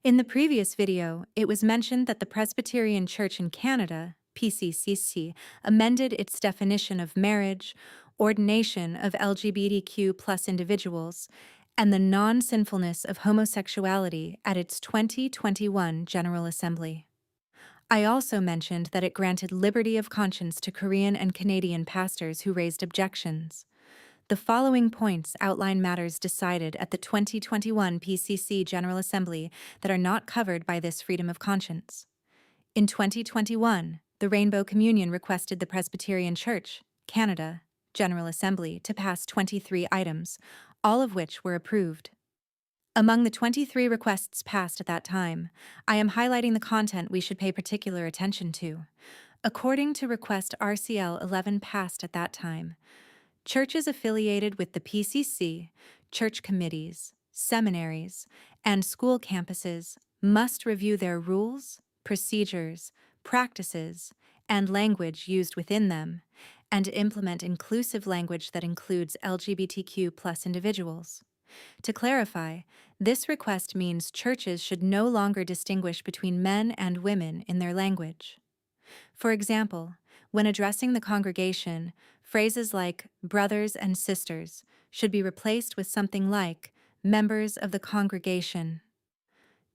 In the previous video, it was mentioned that the Presbyterian Church in Canada, PCC, amended its definition of marriage, ordination of LGBTQ plus individuals, and the non-sinfulness of homosexuality at its 2021 General Assembly. I also mentioned that it granted liberty of conscience to Korean and Canadian pastors who raised objections. The following points outline matters decided at the 2021 PCC General Assembly that are not covered by this freedom of conscience. In 2021, the Rainbow Communion requested the Presbyterian Church, Canada, General Assembly to pass 23 items, all of which were approved. Among the 23 requests passed at that time, I am highlighting the content we should pay particular attention to. According to request RCL 11 passed at that time, churches affiliated with the PCC, church committees, seminaries, and school campuses must review their rules, procedures, practices, and language used within them, and implement inclusive language that includes LGBTQ plus individuals. To clarify, this request means churches should no longer distinguish between men and women in their language. For example, when addressing the congregation, phrases like brothers and sisters should be replaced with something like members of the congregation.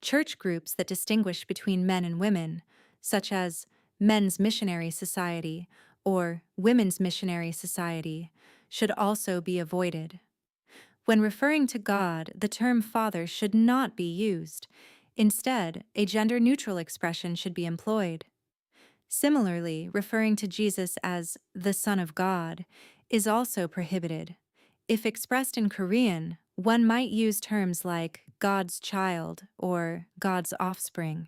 Church groups that distinguish between men and women, such as Men's Missionary Society or Women's Missionary Society, should also be avoided. When referring to God, the term Father should not be used. Instead, a gender-neutral expression should be employed. Similarly, referring to Jesus as the Son of God is also prohibited. If expressed in Korean, one might use terms like God's child or God's offspring.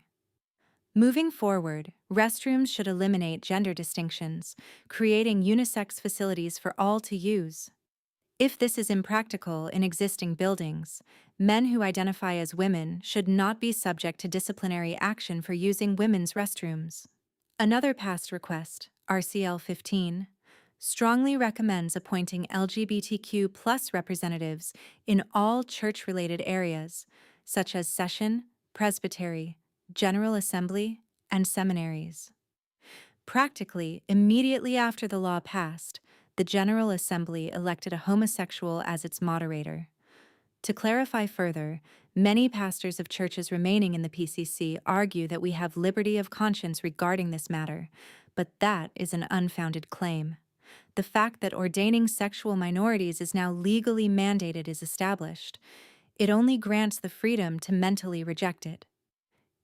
Moving forward, restrooms should eliminate gender distinctions, creating unisex facilities for all to use. If this is impractical in existing buildings, men who identify as women should not be subject to disciplinary action for using women's restrooms. Another past request, RCL 15, strongly recommends appointing LGBTQ plus representatives in all church-related areas, such as session, presbytery, general assembly, and seminaries. Practically, immediately after the law passed, the General Assembly elected a homosexual as its moderator. To clarify further, many pastors of churches remaining in the PCC argue that we have liberty of conscience regarding this matter, but that is an unfounded claim. The fact that ordaining sexual minorities is now legally mandated is established. It only grants the freedom to mentally reject it.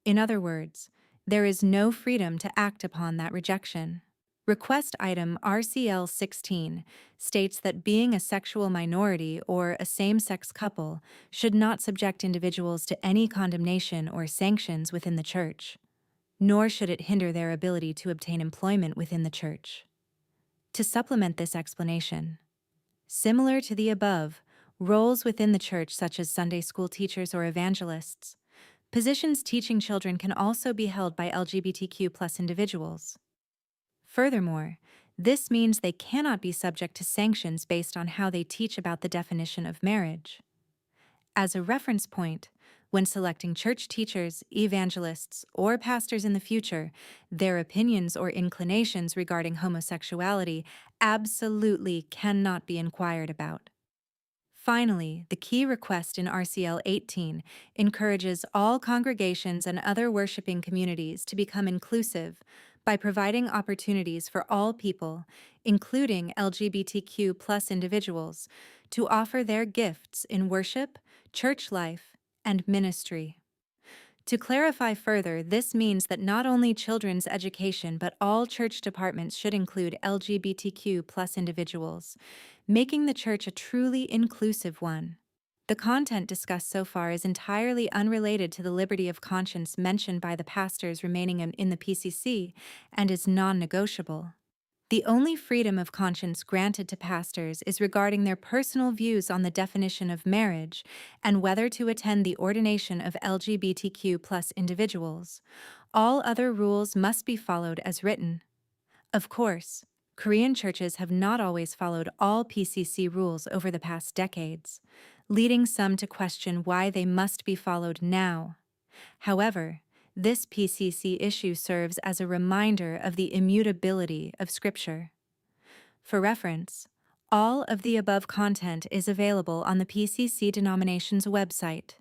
In other words, there is no freedom to act upon that rejection. Request item RCL 16 states that being a sexual minority or a same-sex couple should not subject individuals to any condemnation or sanctions within the church, nor should it hinder their ability to obtain employment within the church. To supplement this explanation, similar to the above, roles within the church such as Sunday school teachers or evangelists, positions teaching children can also be held by LGBTQ plus individuals. Furthermore, this means they cannot be subject to sanctions based on how they teach about the definition of marriage. As a reference point, when selecting church teachers, evangelists, or pastors in the future, their opinions or inclinations regarding homosexuality absolutely cannot be inquired about. Finally, the key request in RCL 18 encourages all congregations and other worshiping communities to become inclusive by providing opportunities for all people, including LGBTQ plus individuals, to offer their gifts in worship, church life, and ministry. To clarify further, this means that not only children's education but all church departments should include LGBTQ plus individuals, making the church a truly inclusive one. The content discussed so far is entirely unrelated to the liberty of conscience mentioned by the pastors remaining in the PCC and is non-negotiable. The only freedom of conscience granted to pastors is regarding their personal views on the definition of marriage and whether to attend the ordination of LGBTQ plus individuals. All other rules must be followed as written. Of course, Korean churches have not always followed all PCC rules over the past decades, leading some to question why they must be followed now. However, this PCC issue serves as a reminder of the immutability of Scripture. For reference, all of the above content is available on the PCC denomination's website.